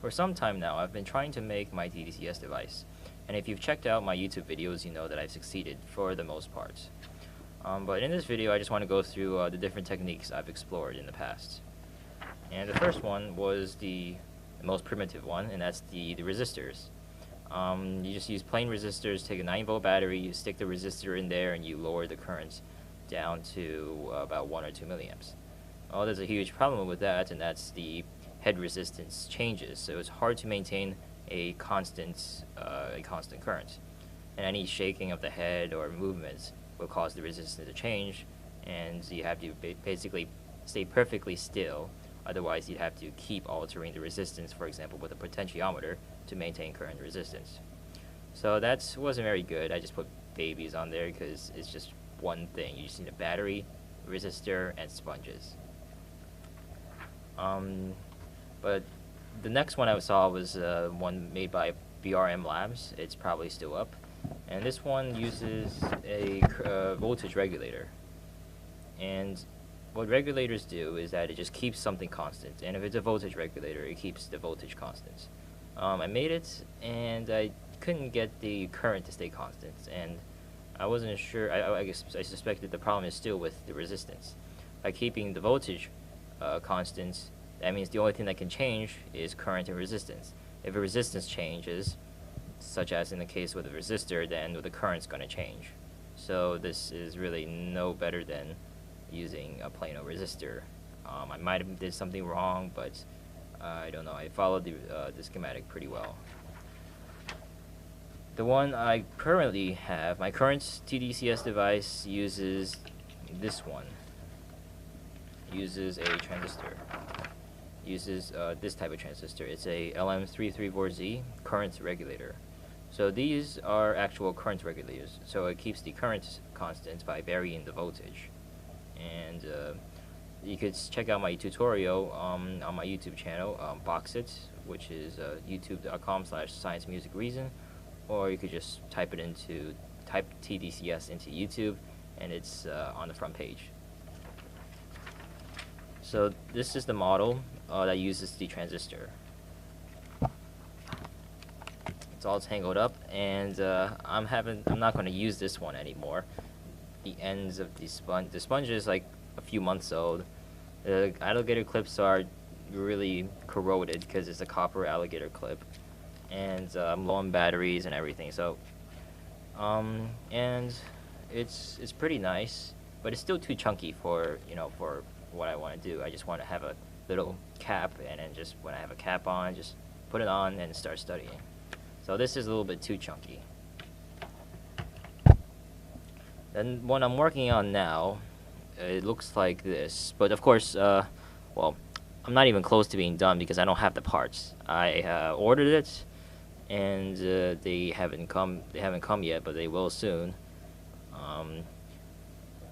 For some time now, I've been trying to make my tDCS device, and if you've checked out my YouTube videos, you know that I've succeeded for the most part. But in this video, I just want to go through the different techniques I've explored in the past. And the first one was the most primitive one, and that's the resistors. You just use plain resistors, take a 9-volt battery, you stick the resistor in there, and you lower the current down to about 1 or 2 milliamps. Oh, there's a huge problem with that, and that's the head resistance changes, so it's hard to maintain a constant current. And any shaking of the head or movements will cause the resistance to change, and you have to basically stay perfectly still. Otherwise, you'd have to keep altering the resistance, for example, with a potentiometer to maintain current resistance. So that wasn't very good. I just put babies on there because it's just one thing. You just need a battery, resistor, and sponges. But the next one I saw was one made by BRM Labs. It's probably still up. And this one uses a voltage regulator. And what regulators do is that it just keeps something constant. And if it's a voltage regulator, it keeps the voltage constant. I made it, and I couldn't get the current to stay constant. And I wasn't sure. I guess I suspected the problem is still with the resistance. By keeping the voltage constant, that means the only thing that can change is current and resistance. If the resistance changes, such as in the case with a resistor, then the current's going to change. So this is really no better than using a plain old resistor. I might have did something wrong, but I don't know. I followed the schematic pretty well. The one I currently have, my current tDCS device uses this one. Uses a transistor. Uses this type of transistor. It's a LM334Z current regulator. So these are actual current regulators. So it keeps the current constant by varying the voltage. And you could check out my tutorial on my YouTube channel, Box It, which is youtube.com/sciencemusicreason, or you could just type tDCS into YouTube, and it's on the front page. So this is the model that uses the transistor. It's all tangled up, and I'm not going to use this one anymore. The ends of the sponge is like a few months old. The alligator clips are really corroded because it's a copper alligator clip, and I'm low on batteries and everything. So, and it's pretty nice, but it's still too chunky for for what I want to do. I just want to have a little cap, and then just when I have a cap on, just put it on and start studying. So this is a little bit too chunky. Then what I'm working on now, it looks like this, but of course, well, I'm not even close to being done because I don't have the parts. I ordered it, and they haven't come yet, but they will soon.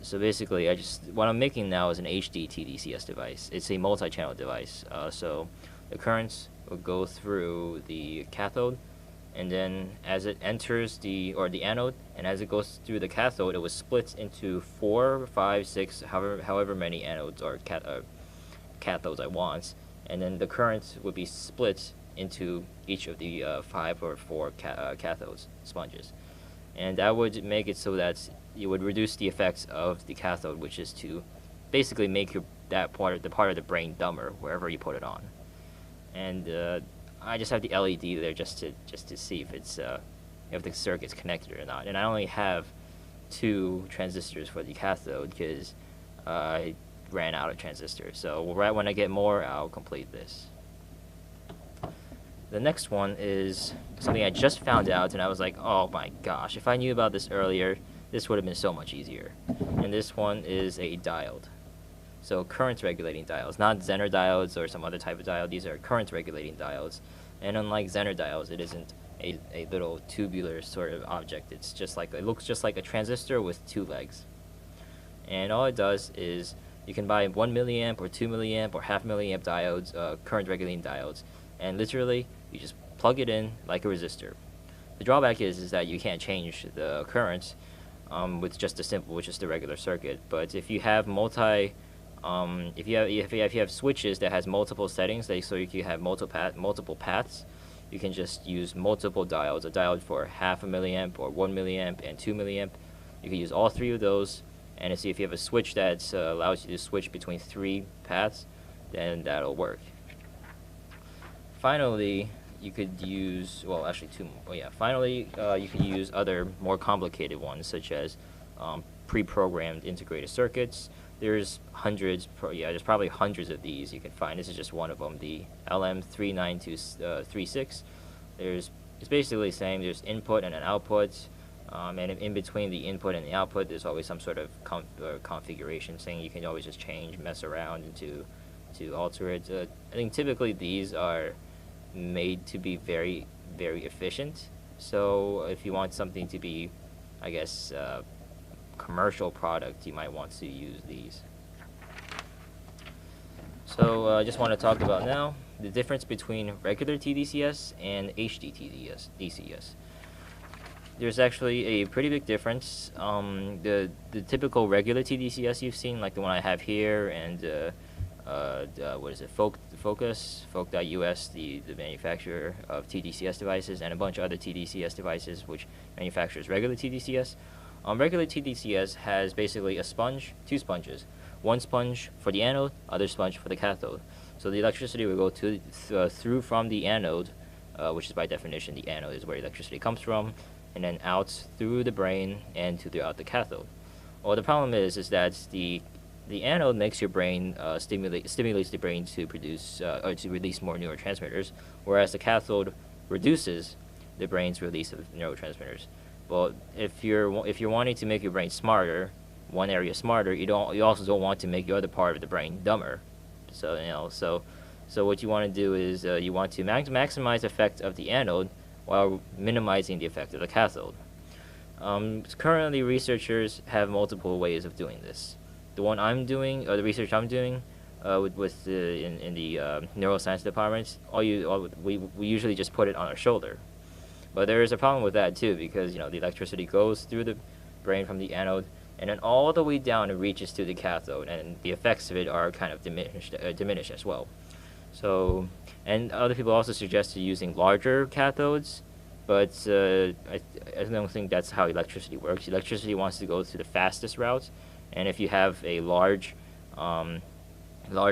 So basically, what I'm making now is an HD tDCS device. It's a multi-channel device. So the currents will go through the cathode, and then as it enters the anode, and as it goes through the cathode, it will split into 4, 5, 6, however many anodes or cathodes I want, and then the current would be split into each of the 5 or 4 cathodes sponges, and that would make it so that you would reduce the effects of the cathode, which is to basically make the part of the brain dumber wherever you put it on. And I just have the LED there just to see if it's if the circuit's connected or not. And I only have 2 transistors for the cathode because I ran out of transistors. So right when I get more, I'll complete this. The next one is something I just found out, and I was like, oh my gosh, if I knew about this earlier, this would have been so much easier. And this one is a diode. So current regulating diodes, not Zener diodes or some other type of diode. These are current regulating diodes. And unlike Zener diodes, it isn't a little tubular sort of object. It looks just like a transistor with 2 legs. And all it does is you can buy 1 milliamp or 2 milliamp or half milliamp diodes, current regulating diodes, and literally you just plug it in like a resistor. The drawback is that you can't change the current with just a simple, which is the regular circuit. But if you have multi If you have switches that has multiple settings, so you can have multiple paths, you can just use multiple diodes. A diode for 0.5 milliamp or 1 milliamp and 2 milliamp. You can use all three of those, and see if you have a switch that allows you to switch between 3 paths, then that'll work. Finally, you could use, well, actually 2 more. Oh yeah. Finally, you can use other more complicated ones, such as pre-programmed integrated circuits. There's there's probably hundreds of these you can find. This is just one of them, the LM39236. It's basically the same. There's input and an output, and in between the input and the output, there's always some sort of configuration thing you can always just change, mess around, and to alter it. I think typically these are made to be very, very efficient. So if you want something to be, I guess, commercial product, you might want to use these. So I just want to talk about now the difference between regular tDCS and HD tDCS. There's actually a pretty big difference. The typical regular tDCS you've seen, like the one I have here, and what is it, Folk.us, the manufacturer of tDCS devices, and a bunch of other tDCS devices which manufactures regular tDCS. Regular tDCS has basically a sponge, 2 sponges. One sponge for the anode, other sponge for the cathode. So the electricity will go through from the anode, which is by definition the anode is where electricity comes from, and then out through the brain and throughout the cathode. Well, the problem is that the anode makes your brain stimulates the brain to produce or to release more neurotransmitters, whereas the cathode reduces the brain's release of neurotransmitters. Well, if you're wanting to make your brain smarter, one area smarter, you also don't want to make your other part of the brain dumber. So so what you want to do is you want to maximize the effect of the anode while minimizing the effect of the cathode. Currently, researchers have multiple ways of doing this. The one I'm doing, or the research I'm doing, in the neuroscience department, we usually just put it on our shoulder. But there is a problem with that too, because the electricity goes through the brain from the anode, and then all the way down it reaches to the cathode, and the effects of it are kind of diminished as well. So, and other people also suggested using larger cathodes, but I don't think that's how electricity works. Electricity wants to go through the fastest route, and if you have a large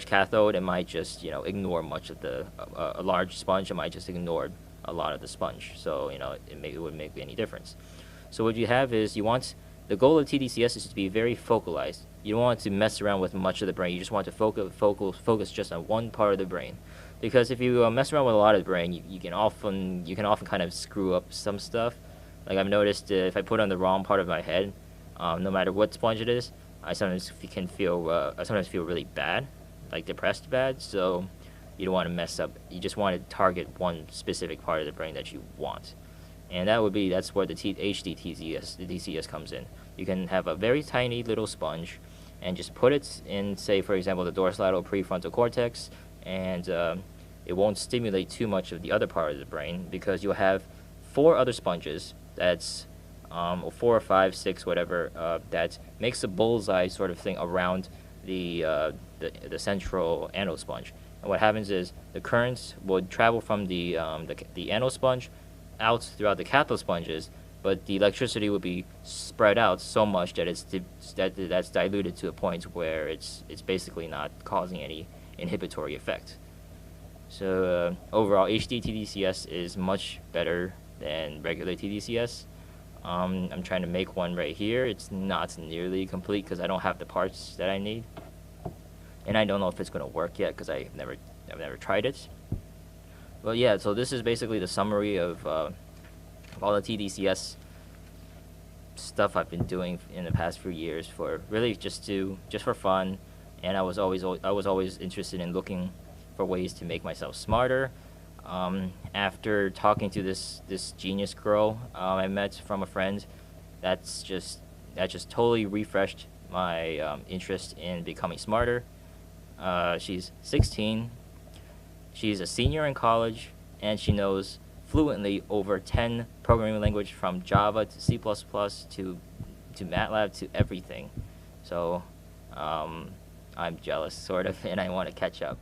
cathode, it might just ignore much of a large sponge. It might just ignore a lot of the sponge, so it wouldn't make any difference. So what you have is the goal of tDCS is to be very focalized. You don't want to mess around with much of the brain. You just want to focus just on one part of the brain, because if you mess around with a lot of the brain, you can often kind of screw up some stuff. Like I've noticed, if I put on the wrong part of my head, no matter what sponge it is, I sometimes feel really bad, like depressed bad. So you don't want to mess up. You just want to target one specific part of the brain that you want, and that's where the HD tDCS comes in. You can have a very tiny little sponge, and just put it in, say for example, the dorsolateral prefrontal cortex, and it won't stimulate too much of the other part of the brain, because you'll have 4 other sponges that's or 4 or 5, 6, whatever, that makes a bullseye sort of thing around the central anode sponge. And what happens is the currents would travel from the anode sponge out throughout the cathode sponges, but the electricity would be spread out so much that that's diluted to a point where it's basically not causing any inhibitory effect. So overall, HD tDCS is much better than regular tDCS. I'm trying to make one right here. It's not nearly complete because I don't have the parts that I need, and I don't know if it's going to work yet because I've never tried it. But yeah, so this is basically the summary of all the tDCS stuff I've been doing in the past few years, for really just for fun, and I was always interested in looking for ways to make myself smarter. After talking to this genius girl I met from a friend, that just totally refreshed my interest in becoming smarter. She's 16. She's a senior in college, and she knows fluently over 10 programming languages, from Java to C++ to MATLAB to everything. So I'm jealous, sort of, and I want to catch up.